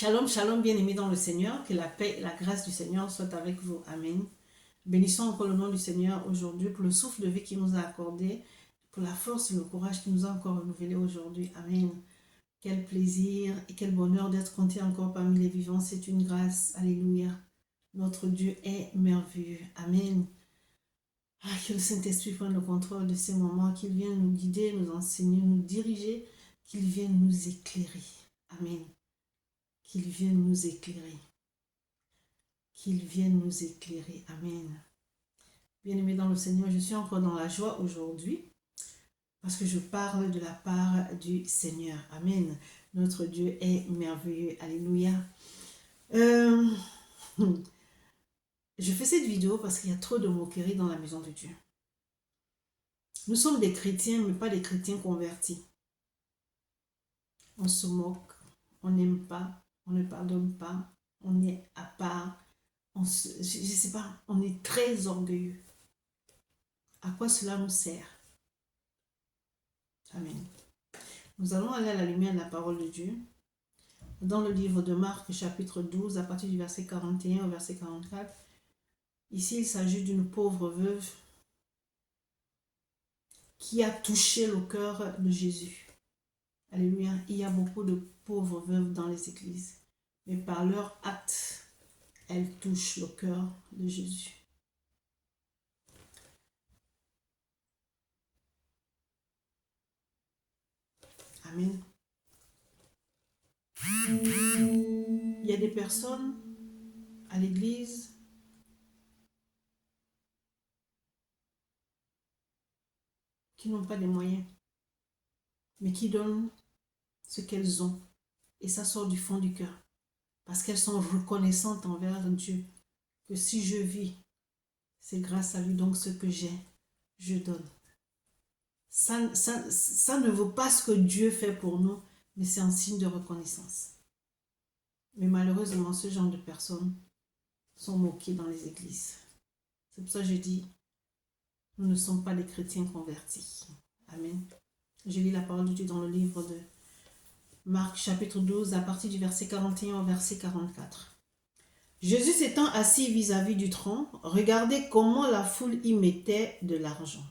Shalom, shalom, bien-aimés dans le Seigneur, que la paix et la grâce du Seigneur soient avec vous. Amen. Bénissons encore le nom du Seigneur aujourd'hui pour le souffle de vie qu'il nous a accordé, pour la force et le courage qu'il nous a encore renouvelé aujourd'hui. Amen. Quel plaisir et quel bonheur d'être compté encore parmi les vivants. C'est une grâce. Alléluia. Notre Dieu est merveilleux. Amen. Que le Saint-Esprit prenne le contrôle de ces moments, qu'il vienne nous guider, nous enseigner, nous diriger, qu'il vienne nous éclairer. Amen. Qu'il vienne nous éclairer. Qu'il vienne nous éclairer. Amen. Bien-aimés dans le Seigneur, je suis encore dans la joie aujourd'hui parce que je parle de la part du Seigneur. Amen. Notre Dieu est merveilleux. Alléluia. Je fais cette vidéo parce qu'il y a trop de moquerie dans la maison de Dieu. Nous sommes des chrétiens, mais pas des chrétiens convertis. On se moque, on n'aime pas, on ne pardonne pas, on est à part. Je ne sais pas, on est très orgueilleux. À quoi cela nous sert? Amen. Nous allons aller à la lumière de la parole de Dieu. Dans le livre de Marc, chapitre 12, à partir du verset 41 au verset 44. Ici, il s'agit d'une pauvre veuve qui a touché le cœur de Jésus. Alléluia. Il y a beaucoup de pauvres veuves dans les églises. Mais par leur acte, elles touchent le cœur de Jésus. Amen. Il y a des personnes à l'église qui n'ont pas de moyens, mais qui donnent ce qu'elles ont. Et ça sort du fond du cœur. Parce qu'elles sont reconnaissantes envers Dieu. Que si je vis, c'est grâce à lui. Donc ce que j'ai, je donne. Ça ne vaut pas ce que Dieu fait pour nous, mais c'est un signe de reconnaissance. Mais malheureusement, ce genre de personnes sont moquées dans les églises. C'est pour ça que je dis, nous ne sommes pas des chrétiens convertis. Amen. Je lis la parole de Dieu dans le livre de Marc, chapitre 12, à partir du verset 41 au verset 44. Jésus s'étant assis vis-à-vis du tronc, regardait comment la foule y mettait de l'argent.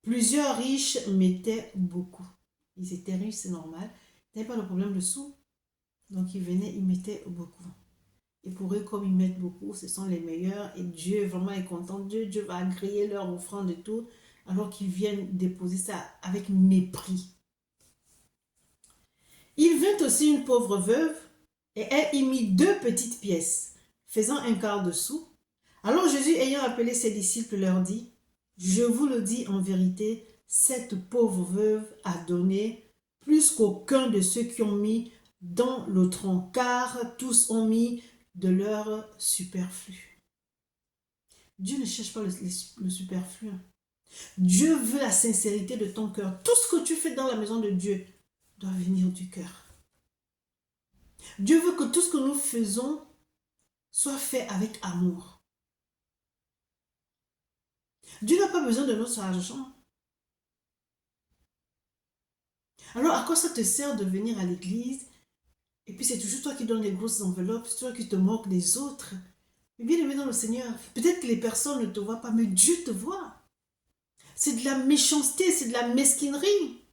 Plusieurs riches mettaient beaucoup. Ils étaient riches, c'est normal. Ils n'avaient pas de problème de sous. Donc ils venaient, ils mettaient beaucoup. Et pour eux, comme ils mettent beaucoup, ce sont les meilleurs. Et Dieu vraiment est content. Dieu va agréer leur offrande et tout. Alors qu'ils viennent déposer ça avec mépris. Il vint aussi une pauvre veuve. Et elle y mit 2 petites pièces, faisant un quart de sou. Alors Jésus, ayant appelé ses disciples, leur dit, « Je vous le dis en vérité, cette pauvre veuve a donné plus qu'aucun de ceux qui ont mis dans le tronc, car tous ont mis de leur superflu. » Dieu ne cherche pas le superflu. Dieu veut la sincérité de ton cœur. Tout ce que tu fais dans la maison de Dieu doit venir du cœur. Dieu veut que tout ce que nous faisons soit fait avec amour. Dieu n'a pas besoin de notre argent. Alors, à quoi ça te sert de venir à l'église? Et puis, c'est toujours toi qui donnes les grosses enveloppes, c'est toi qui te moques des autres. Mais bien aimé dans le Seigneur, peut-être que les personnes ne te voient pas, mais Dieu te voit. C'est de la méchanceté, c'est de la mesquinerie.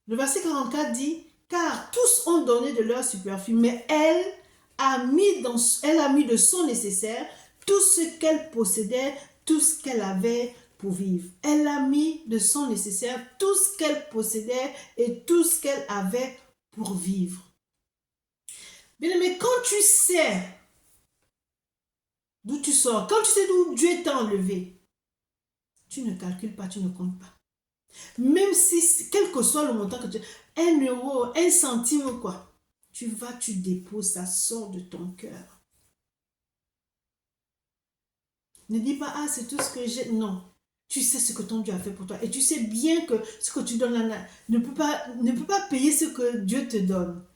Le verset 44 dit, « Car tous ont donné de leur superflu, mais elle a mis de son nécessaire tout ce qu'elle possédait, tout ce qu'elle avait pour vivre. » Elle a mis de son nécessaire tout ce qu'elle possédait et tout ce qu'elle avait pour vivre. Bien aimé, quand tu sais d'où tu sors, quand tu sais d'où Dieu t'a enlevé, tu ne calcules pas, tu ne comptes pas. Même si, quel que soit le montant que tu as, 1 euro, 1 centime, quoi, tu déposes, ça sort de ton cœur. Ne dis pas, ah, c'est tout ce que j'ai. Non. Tu sais ce que ton Dieu a fait pour toi. Et tu sais bien que ce que tu donnes ne peut pas payer ce que Dieu te donne.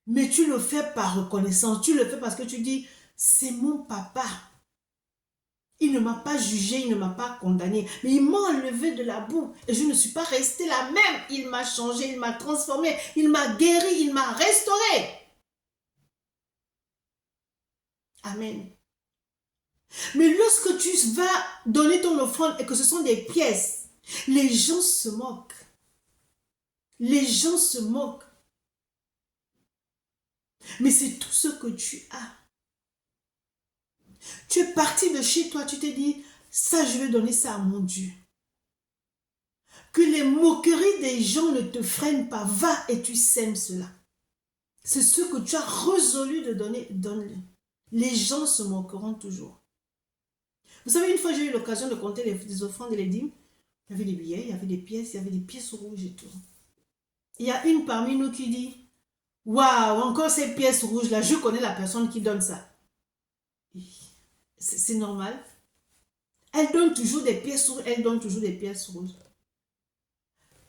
Mais tu le fais par reconnaissance. Tu le fais parce que tu dis, c'est mon papa. Il ne m'a pas jugé, il ne m'a pas condamné, mais il m'a enlevé de la boue et je ne suis pas restée la même. Il m'a changé, il m'a transformé, il m'a guéri, il m'a restauré. Amen. Mais lorsque tu vas donner ton offrande et que ce sont des pièces, les gens se moquent. Les gens se moquent. Mais c'est tout ce que tu as. Tu es parti de chez toi, tu t'es dit, ça, je vais donner ça à mon Dieu. Que les moqueries des gens ne te freinent pas. Va et tu sèmes cela. C'est ce que tu as résolu de donner, donne-le. Les gens se moqueront toujours. Vous savez, une fois, j'ai eu l'occasion de compter les offrandes et les dîmes. Il y avait des billets, il y avait des pièces, il y avait des pièces rouges et tout. Il y a une parmi nous qui dit, waouh, encore ces pièces rouges-là, je connais la personne qui donne ça. C'est normal. Elle donne toujours des pièces rouges, elle donne toujours des pièces rouges.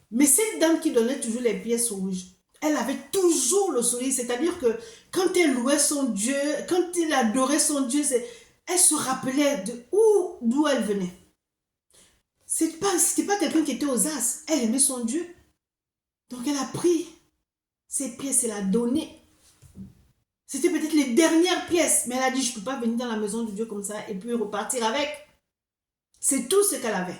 Mais cette dame qui donnait toujours les pièces rouges, elle avait toujours le sourire, c'est-à-dire que quand elle louait son Dieu, quand elle adorait son Dieu, elle se rappelait d'où elle venait. C'était pas quelqu'un qui était aux as, elle aimait son Dieu. Donc elle a pris ces pièces, elle a donné. C'était peut-être les dernières pièces, mais elle a dit, je ne peux pas venir dans la maison de Dieu comme ça et puis repartir avec. C'est tout ce qu'elle avait.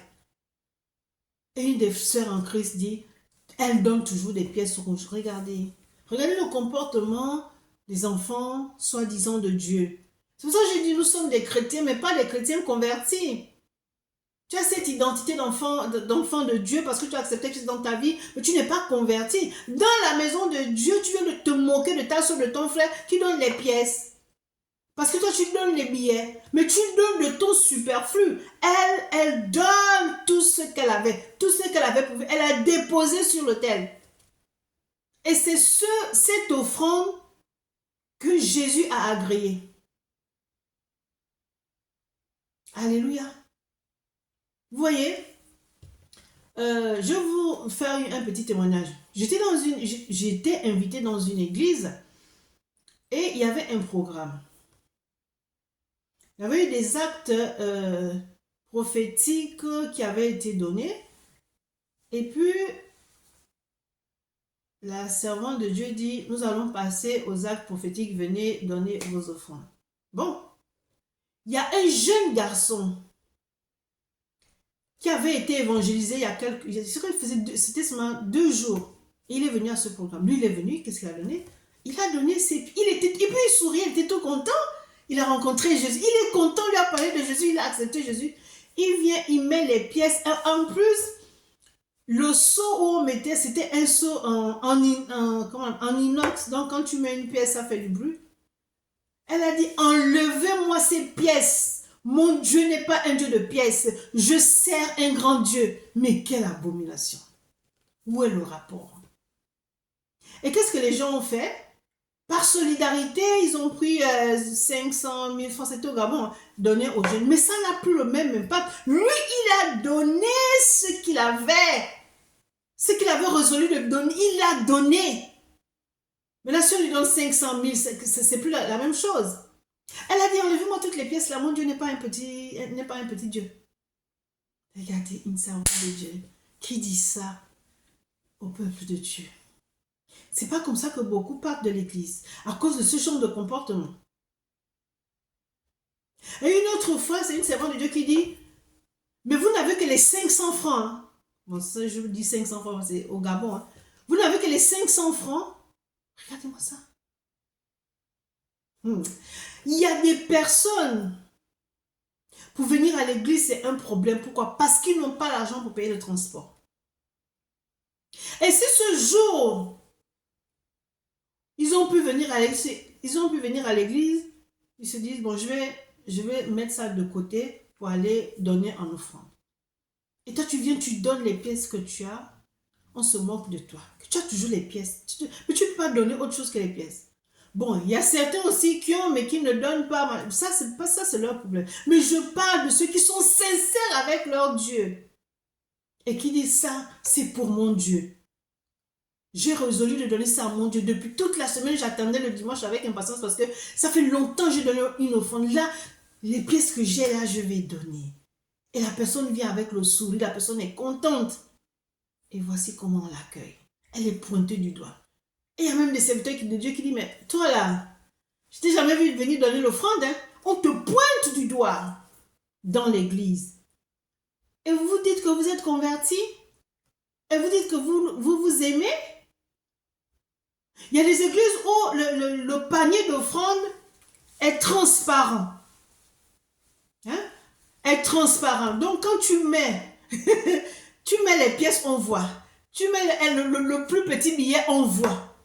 Et une des sœurs en Christ dit, elle donne toujours des pièces rouges. Regardez. Regardez le comportement des enfants, soi-disant de Dieu. C'est pour ça que j'ai dit, nous sommes des chrétiens, mais pas des chrétiens convertis. Tu as cette identité d'enfant de Dieu parce que tu as accepté Christ dans ta vie, mais tu n'es pas converti. Dans la maison de Dieu, tu viens de te moquer de ta soeur, de ton frère qui donne les pièces. Parce que toi, tu donnes les billets, mais tu donnes de ton superflu. Elle donne tout ce qu'elle avait, tout ce qu'elle avait pour faire. Elle a déposé sur l'autel. Et c'est cette offrande que Jésus a agréée. Alléluia. Vous voyez, je vais vous faire un petit témoignage. J'étais invitée dans une église et il y avait un programme. Il y avait eu des actes prophétiques qui avaient été donnés. Et puis, la servante de Dieu dit, nous allons passer aux actes prophétiques, venez donner vos offrandes. Bon, il y a un jeune garçon qui avait été évangélisé il y a quelques... C'était seulement 2 jours. Il est venu à ce programme. Lui, il est venu, qu'est-ce qu'il a donné? Il a donné ses... Et puis il souriait, il était tout content. Il a rencontré Jésus. Il est content, il a parlé de Jésus, il a accepté Jésus. Il vient, il met les pièces. En plus, le seau où on mettait, c'était un seau en inox. Donc, quand tu mets une pièce, ça fait du bruit. Elle a dit, enlevez-moi ces pièces. Mon Dieu n'est pas un Dieu de pièces. Je sers un grand Dieu. Mais quelle abomination. Où est le rapport? Et qu'est-ce que les gens ont fait? Par solidarité, ils ont pris 500 000 francs, c'était au Gabon, donné aux jeunes. Mais ça n'a plus le même impact. Lui, il a donné ce qu'il avait. Ce qu'il avait résolu de donner, il l'a donné. Mais là, si on lui donne 500 000, c'est plus la même chose. Elle a dit, enlevez-moi toutes les pièces là, mon Dieu n'est pas un petit Dieu. Regardez, une servante de Dieu qui dit ça au peuple de Dieu. C'est pas comme ça que beaucoup partent de l'église, à cause de ce genre de comportement. Et une autre fois, c'est une servante de Dieu qui dit, mais vous n'avez que les 500 francs. Hein. Bon, ça, je vous dis 500 francs, c'est au Gabon. Hein. Vous n'avez que les 500 francs. Regardez-moi ça. Il y a des personnes, pour venir à l'église, c'est un problème. Pourquoi? Parce qu'ils n'ont pas l'argent pour payer le transport. Et si ce jour, ils ont pu venir à l'église, ils se disent, bon, je vais mettre ça de côté pour aller donner en offrande. Et toi, tu viens, tu donnes les pièces que tu as, on se moque de toi. Tu as toujours les pièces. Mais tu ne peux pas donner autre chose que les pièces. Bon, il y a certains aussi qui ont, mais qui ne donnent pas. Ça, c'est leur problème. Mais je parle de ceux qui sont sincères avec leur Dieu. Et qui disent ça, c'est pour mon Dieu. J'ai résolu de donner ça à mon Dieu. Depuis toute la semaine, j'attendais le dimanche avec impatience parce que ça fait longtemps que j'ai donné une offrande. Là, Les pièces que j'ai là, je vais donner. Et la personne vient avec le sourire, la personne est contente. Et voici comment on l'accueille. Elle est pointée du doigt. Et il y a même des serviteurs de Dieu qui disent, mais toi là, je t'ai jamais vu venir donner l'offrande. Hein? On te pointe du doigt dans l'église. Et vous vous dites que vous êtes converti. Et vous dites que vous aimez. Il y a des églises où le panier d'offrande est transparent. Hein? Est transparent. Donc quand tu mets, tu mets les pièces, on voit. Tu mets le plus petit billet, on voit.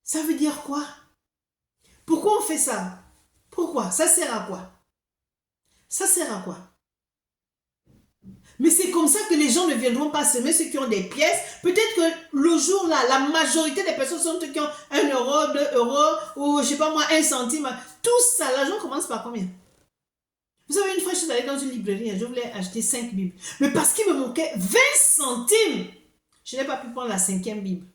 Ça veut dire quoi? Pourquoi on fait ça? Pourquoi? Ça sert à quoi? Ça sert à quoi? Mais c'est comme ça que les gens ne viendront pas semer ceux qui ont des pièces. Peut-être que le jour-là, la majorité des personnes sont ceux qui ont 1 euro, 2 euros, ou je sais pas moi, 1 centime. Tout ça, l'argent commence par combien? Vous savez, une fois, je suis allée dans une librairie, je voulais acheter 5 Bibles. Mais parce qu'il me manquait 20 centimes, je n'ai pas pu prendre la 5e Bible.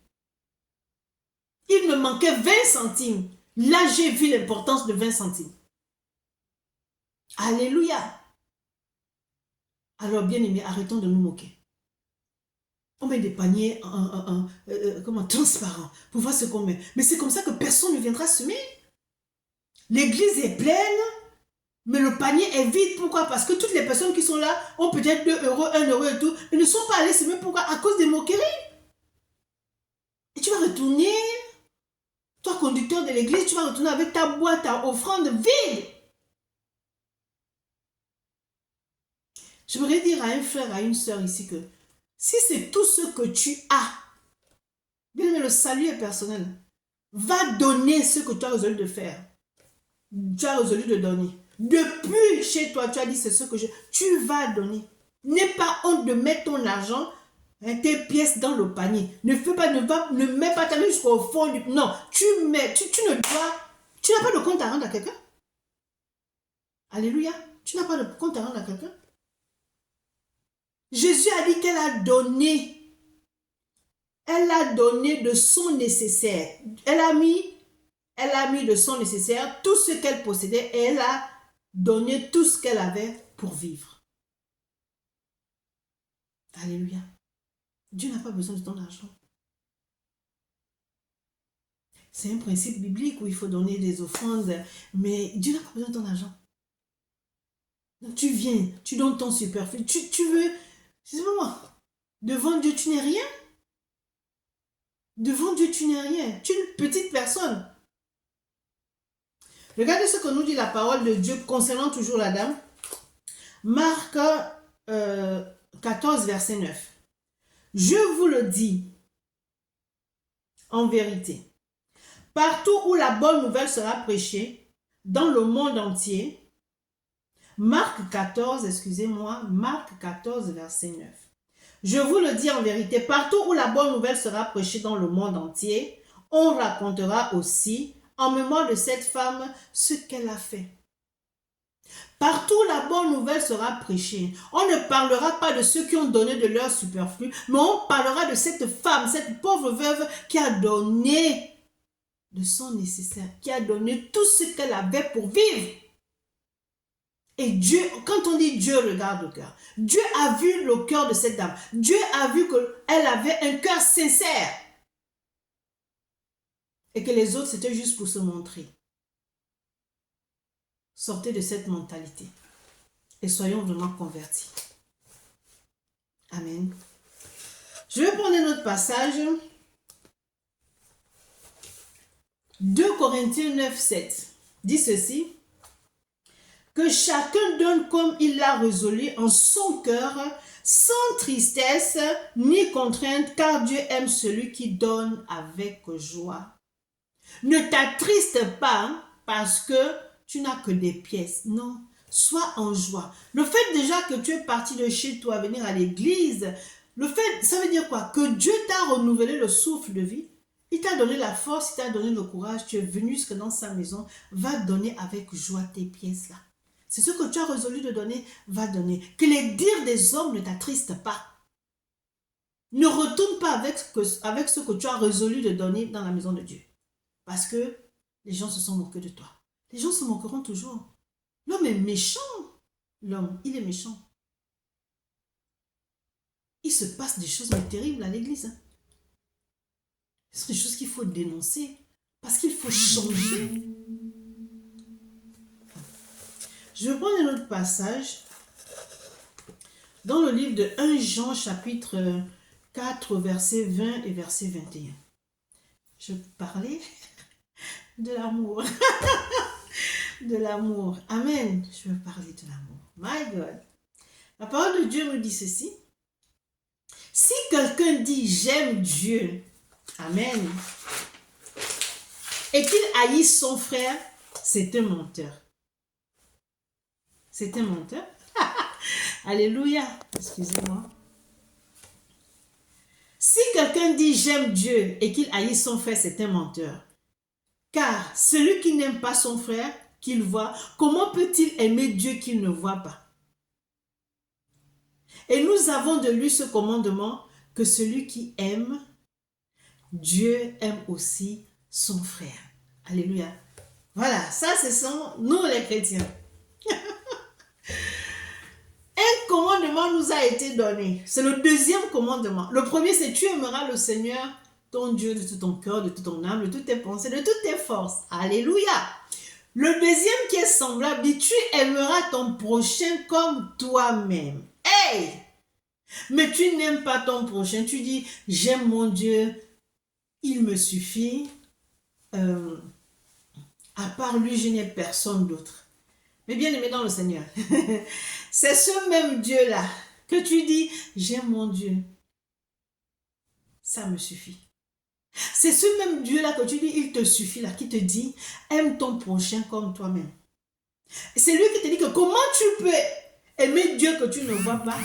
Il me manquait 20 centimes. Là, j'ai vu l'importance de 20 centimes. Alléluia. Alors, bien aimé, arrêtons de nous moquer. On met des paniers transparents pour voir ce qu'on met. Mais c'est comme ça que personne ne viendra semer. L'église est pleine, mais le panier est vide. Pourquoi? Parce que toutes les personnes qui sont là ont peut-être 2 euros, 1 euro et tout. Ils ne sont pas allés semer. Pourquoi? À cause des moqueries. Et tu vas retourner, toi conducteur de l'église, tu vas retourner avec ta boîte à offrande vide. Je voudrais dire à un frère, à une soeur ici que si c'est tout ce que tu as, bien aimé, le salut est personnel. Va donner ce que tu as résolu de faire. Tu as résolu de donner. Depuis chez toi, tu as dit c'est ce que je... Tu vas donner. N'aie pas honte de mettre ton argent, tes pièces dans le panier. Ne mets pas ta main jusqu'au fond du... Non, tu mets, tu ne dois... Tu n'as pas de compte à rendre à quelqu'un. Alléluia. Tu n'as pas de compte à rendre à quelqu'un. Jésus a dit qu'elle a donné. Elle a donné de son nécessaire. Elle a mis de son nécessaire tout ce qu'elle possédait et elle a donné tout ce qu'elle avait pour vivre. Alléluia. Dieu n'a pas besoin de ton argent. C'est un principe biblique où il faut donner des offrandes, mais Dieu n'a pas besoin de ton argent. Donc tu viens, tu donnes ton superflu, tu veux, c'est pas moi, devant Dieu tu n'es rien. Devant Dieu tu n'es rien, tu es une petite personne. Regardez ce que nous dit la parole de Dieu concernant toujours la dame. Marc 14, verset 9. Je vous le dis en vérité, partout où la bonne nouvelle sera prêchée, dans le monde entier, Marc 14, verset 9. Je vous le dis en vérité, partout où la bonne nouvelle sera prêchée dans le monde entier, on racontera aussi, en mémoire de cette femme, ce qu'elle a fait. Partout la bonne nouvelle sera prêchée. On ne parlera pas de ceux qui ont donné de leur superflu, mais on parlera de cette femme, cette pauvre veuve qui a donné de son nécessaire, qui a donné tout ce qu'elle avait pour vivre. Et Dieu, quand on dit Dieu regarde le cœur, Dieu a vu le cœur de cette dame. Dieu a vu qu'elle avait un cœur sincère. Et que les autres, c'était juste pour se montrer. Sortez de cette mentalité. Et soyons vraiment convertis. Amen. Je vais prendre un autre passage. 2 Corinthiens 9, 7 dit ceci. Que chacun donne comme il l'a résolu en son cœur, sans tristesse ni contrainte, car Dieu aime celui qui donne avec joie. Ne t'attriste pas parce que tu n'as que des pièces. Non, sois en joie. Le fait déjà que tu es parti de chez toi, venir à l'église, le fait, ça veut dire quoi? Que Dieu t'a renouvelé le souffle de vie. Il t'a donné la force, il t'a donné le courage. Tu es venu jusque dans sa maison. Va donner avec joie tes pièces là. C'est ce que tu as résolu de donner, va donner. Que les dires des hommes ne t'attristent pas. Ne retourne pas avec ce que tu as résolu de donner dans la maison de Dieu. Parce que les gens se sont moqués de toi. Les gens se moqueront toujours. L'homme est méchant. L'homme, il est méchant. Il se passe des choses terribles à l'église. Ce sont des choses qu'il faut dénoncer. Parce qu'il faut changer. Je vais prendre un autre passage. Dans le livre de 1 Jean, chapitre 4, verset 20 et verset 21. Je vais parler de l'amour. De l'amour. Amen. Je veux parler de l'amour. My God. La parole de Dieu nous dit ceci. Si quelqu'un dit j'aime Dieu, amen, et qu'il haït son frère, c'est un menteur. C'est un menteur. Alléluia. Excusez-moi. Si quelqu'un dit j'aime Dieu et qu'il haït son frère, c'est un menteur. Car celui qui n'aime pas son frère, qu'il voit, comment peut-il aimer Dieu qu'il ne voit pas? Et nous avons de lui ce commandement, que celui qui aime, Dieu aime aussi son frère. Alléluia. Voilà, ça ce sont nous les chrétiens. Un commandement nous a été donné. C'est le deuxième commandement. Le premier, c'est tu aimeras le Seigneur, ton Dieu, de tout ton cœur, de toute ton âme, de toutes tes pensées, de toutes tes forces. Alléluia. Le deuxième qui est semblable dit, tu aimeras ton prochain comme toi-même. Hey! Mais tu n'aimes pas ton prochain. Tu dis, j'aime mon Dieu, il me suffit. À part lui, je n'ai personne d'autre. Mais bien aimé dans le Seigneur, c'est ce même Dieu-là que tu dis, j'aime mon Dieu. Ça me suffit. C'est ce même Dieu-là que tu dis, il te suffit, là, qui te dit, aime ton prochain comme toi-même. C'est lui qui te dit que comment tu peux aimer Dieu que tu ne vois pas.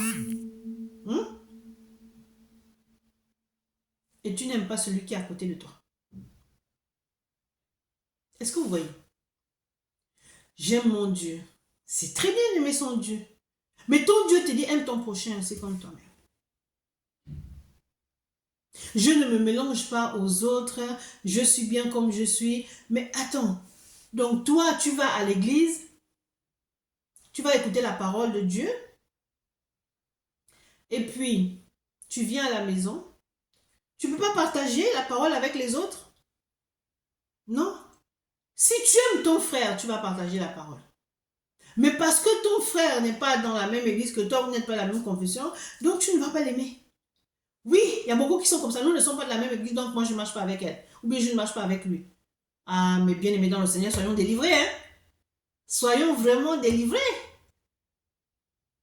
Et tu n'aimes pas celui qui est à côté de toi. Est-ce que vous voyez? J'aime mon Dieu. C'est très bien d'aimer son Dieu. Mais ton Dieu te dit, aime ton prochain, c'est comme toi-même. Je ne me mélange pas aux autres, je suis bien comme je suis. Mais attends, donc toi, tu vas à l'église, tu vas écouter la parole de Dieu, et puis tu viens à la maison, tu ne peux pas partager la parole avec les autres? Non. Si tu aimes ton frère, tu vas partager la parole. Mais parce que ton frère n'est pas dans la même église que toi, vous n'êtes pas dans la même confession, donc tu ne vas pas l'aimer. Oui, il y a beaucoup qui sont comme ça. Nous ne sommes pas de la même église, donc moi je ne marche pas avec elle. Ou bien je ne marche pas avec lui. Ah, mais bien aimés dans le Seigneur, soyons délivrés. Hein? Soyons vraiment délivrés.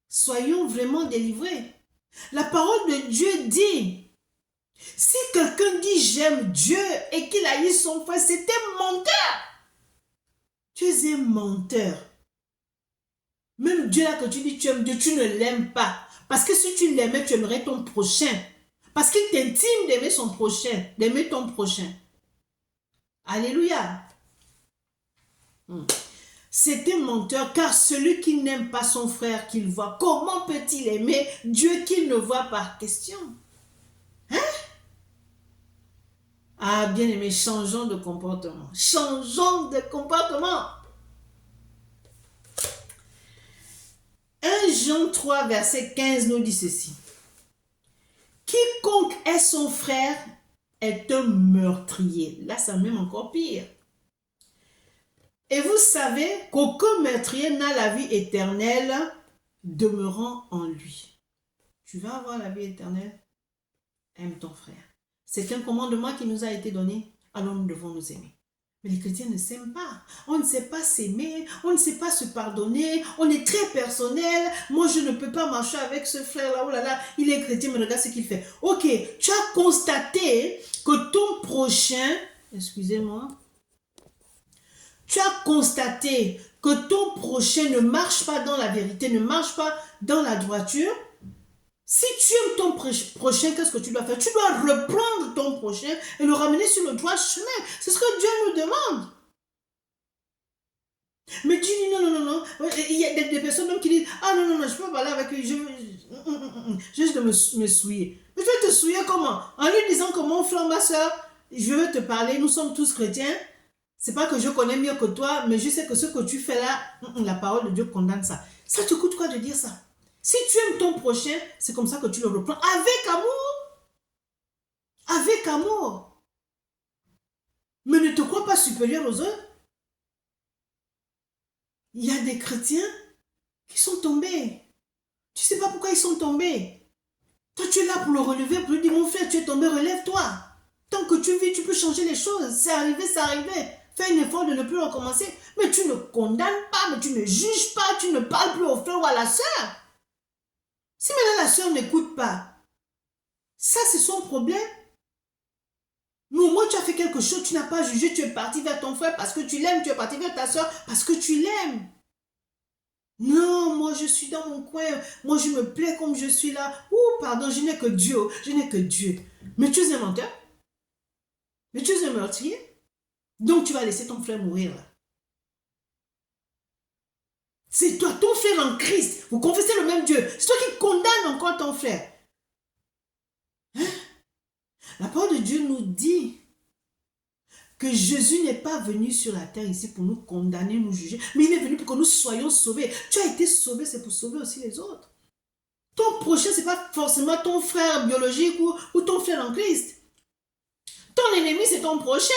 Soyons vraiment délivrés. La parole de Dieu dit, si quelqu'un dit j'aime Dieu et qu'il haït son frère, c'est un menteur. Tu es un menteur. Même Dieu là que tu dis tu aimes Dieu, tu ne l'aimes pas. Parce que si tu l'aimais, tu aimerais ton prochain. Parce qu'il t'intime d'aimer son prochain, d'aimer ton prochain. Alléluia. C'est un menteur, car celui qui n'aime pas son frère qu'il voit, comment peut-il aimer Dieu qu'il ne voit pas? Question. Hein? Ah, bien aimé, changeons de comportement. Changeons de comportement. 1 Jean 3, verset 15 nous dit ceci. Quiconque est son frère est un meurtrier. Là, c'est même encore pire. Et vous savez qu'aucun meurtrier n'a la vie éternelle demeurant en lui. Tu vas avoir la vie éternelle? Aime ton frère. C'est un commandement qui nous a été donné, alors nous devons nous aimer. Mais les chrétiens ne s'aiment pas. On ne sait pas s'aimer, on ne sait pas se pardonner, on est très personnel. Moi, je ne peux pas marcher avec ce frère-là, oh là là, il est chrétien, mais regarde ce qu'il fait. Ok, tu as constaté que ton prochain, excusez-moi, tu as constaté que ton prochain ne marche pas dans la vérité, ne marche pas dans la droiture. Si tu aimes ton prochain, qu'est-ce que tu dois faire? Tu dois reprendre ton prochain et le ramener sur le droit chemin. C'est ce que Dieu nous demande. Mais tu dis non, non, non, non. Il y a des personnes même qui disent, ah non, non, non, je peux pas parler avec lui, je juste de me souiller. Mais tu vas te souiller comment? En lui disant que mon frère, ma soeur, je veux te parler, nous sommes tous chrétiens. C'est pas que je connais mieux que toi, mais je sais que ce que tu fais là, la parole de Dieu condamne ça. Ça te coûte quoi de dire ça? Si tu aimes ton prochain, c'est comme ça que tu le reprends. Avec amour. Avec amour. Mais ne te crois pas supérieur aux autres. Il y a des chrétiens qui sont tombés. Tu sais pas pourquoi ils sont tombés. Toi, tu es là pour le relever, pour lui dire, mon frère, tu es tombé, relève-toi. Tant que tu vis, tu peux changer les choses. C'est arrivé, c'est arrivé. Fais un effort de ne plus recommencer. Mais tu ne condamnes pas, mais tu ne juges pas, tu ne parles plus au frère ou à la sœur. Si maintenant la sœur n'écoute pas, ça c'est son problème. Mais au moins tu as fait quelque chose, tu n'as pas jugé, tu es parti vers ton frère parce que tu l'aimes, tu es parti vers ta sœur parce que tu l'aimes. Non, moi je suis dans mon coin, moi je me plais comme je suis là. Ouh, pardon, je n'ai que Dieu, je n'ai que Dieu. Mais tu es un menteur, mais tu es un meurtrier. Donc tu vas laisser ton frère mourir là. C'est toi, ton frère en Christ. Vous confessez le même Dieu. C'est toi qui condamnes encore ton frère. Hein? La parole de Dieu nous dit que Jésus n'est pas venu sur la terre ici pour nous condamner, nous juger, mais il est venu pour que nous soyons sauvés. Tu as été sauvé, c'est pour sauver aussi les autres. Ton prochain, ce n'est pas forcément ton frère biologique ou ton frère en Christ. Ton ennemi, c'est ton prochain.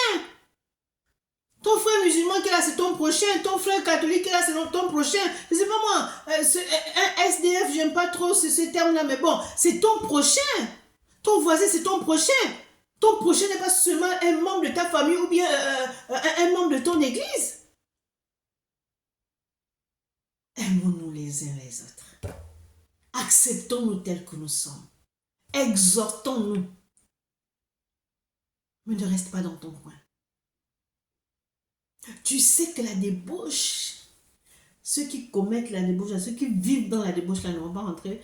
Ton frère musulman qui est là, c'est ton prochain. Ton frère catholique qui est là, c'est ton prochain. Je sais pas moi, un SDF, j'aime pas trop ce terme-là, mais bon, c'est ton prochain. Ton voisin, c'est ton prochain. Ton prochain n'est pas seulement un membre de ta famille ou bien un membre de ton église. Aimons-nous les uns les autres. Acceptons-nous tels que nous sommes. Exhortons-nous. Mais ne reste pas dans ton coin. Tu sais que la débauche, ceux qui commettent la débauche, ceux qui vivent dans la débauche, là, ne vont pas rentrer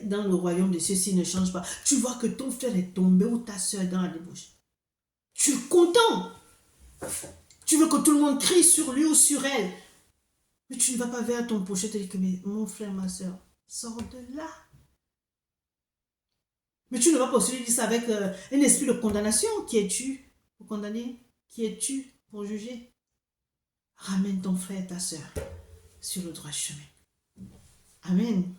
dans le royaume de ceux-ci, ne changent pas. Tu vois que ton frère est tombé ou ta soeur est dans la débauche. Tu es content. Tu veux que tout le monde crie sur lui ou sur elle. Mais tu ne vas pas vers ton prochain et te dire que mon frère, ma soeur, sors de là. Mais tu ne vas pas aussi lui dire ça avec un esprit de condamnation. Qui es-tu pour condamner? Qui es-tu pour juger? Ramène ton frère et ta soeur sur le droit chemin. Amen.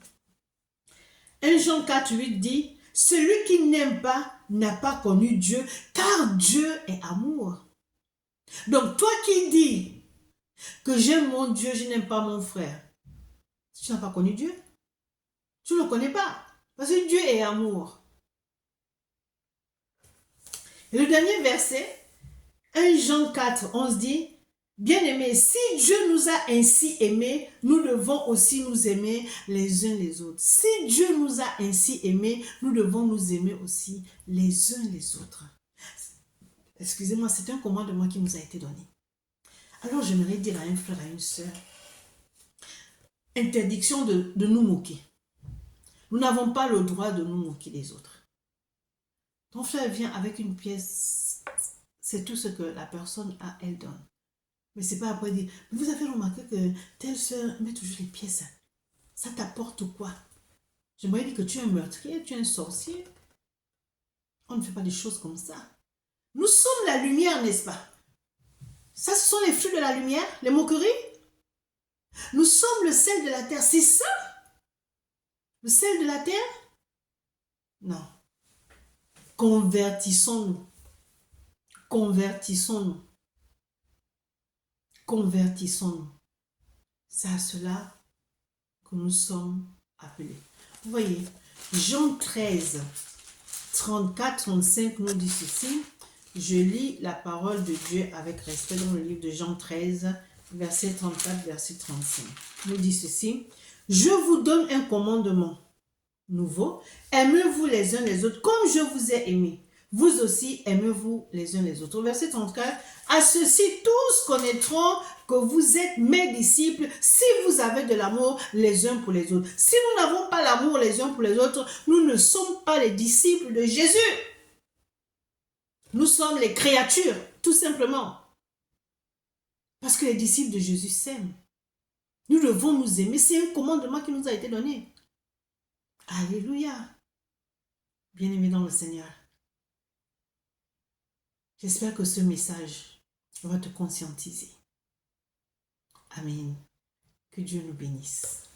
1 Jean 4, 8 dit, celui qui n'aime pas n'a pas connu Dieu, car Dieu est amour. Donc toi qui dis que j'aime mon Dieu, je n'aime pas mon frère, tu n'as pas connu Dieu. Tu ne le connais pas, parce que Dieu est amour. Et le dernier verset, 1 Jean 4, 11 dit, bien-aimés, si Dieu nous a ainsi aimés, nous devons aussi nous aimer les uns les autres. Si Dieu nous a ainsi aimés, nous devons nous aimer aussi les uns les autres. Excusez-moi, c'est un commandement qui nous a été donné. Alors j'aimerais dire à un frère, à une sœur, interdiction de nous moquer. Nous n'avons pas le droit de nous moquer des autres. Ton frère vient avec une pièce, c'est tout ce que la personne a, elle donne. Mais c'est pas après dire, vous avez remarqué que telle soeur met toujours les pièces. Ça t'apporte quoi? J'aimerais dire que tu es un meurtrier, tu es un sorcier. On ne fait pas des choses comme ça. Nous sommes la lumière, n'est-ce pas? Ça, ce sont les fruits de la lumière, les moqueries. Nous sommes le sel de la terre, c'est ça? Le sel de la terre? Non. Convertissons-nous. Convertissons-nous. Convertissons-nous. C'est à cela que nous sommes appelés. Vous voyez, Jean 13, 34, 35 nous dit ceci. Je lis la parole de Dieu avec respect dans le livre de Jean 13, verset 34, verset 35. Nous dit ceci. Je vous donne un commandement nouveau. Aimez-vous les uns les autres comme je vous ai aimé. Vous aussi, aimez-vous les uns les autres. Verset 34. À ceci, tous connaîtront que vous êtes mes disciples si vous avez de l'amour les uns pour les autres. Si nous n'avons pas l'amour les uns pour les autres, nous ne sommes pas les disciples de Jésus. Nous sommes les créatures, tout simplement. Parce que les disciples de Jésus s'aiment. Nous devons nous aimer. C'est un commandement qui nous a été donné. Alléluia. Bien-aimés dans le Seigneur. J'espère que ce message va te conscientiser. Amen. Que Dieu nous bénisse.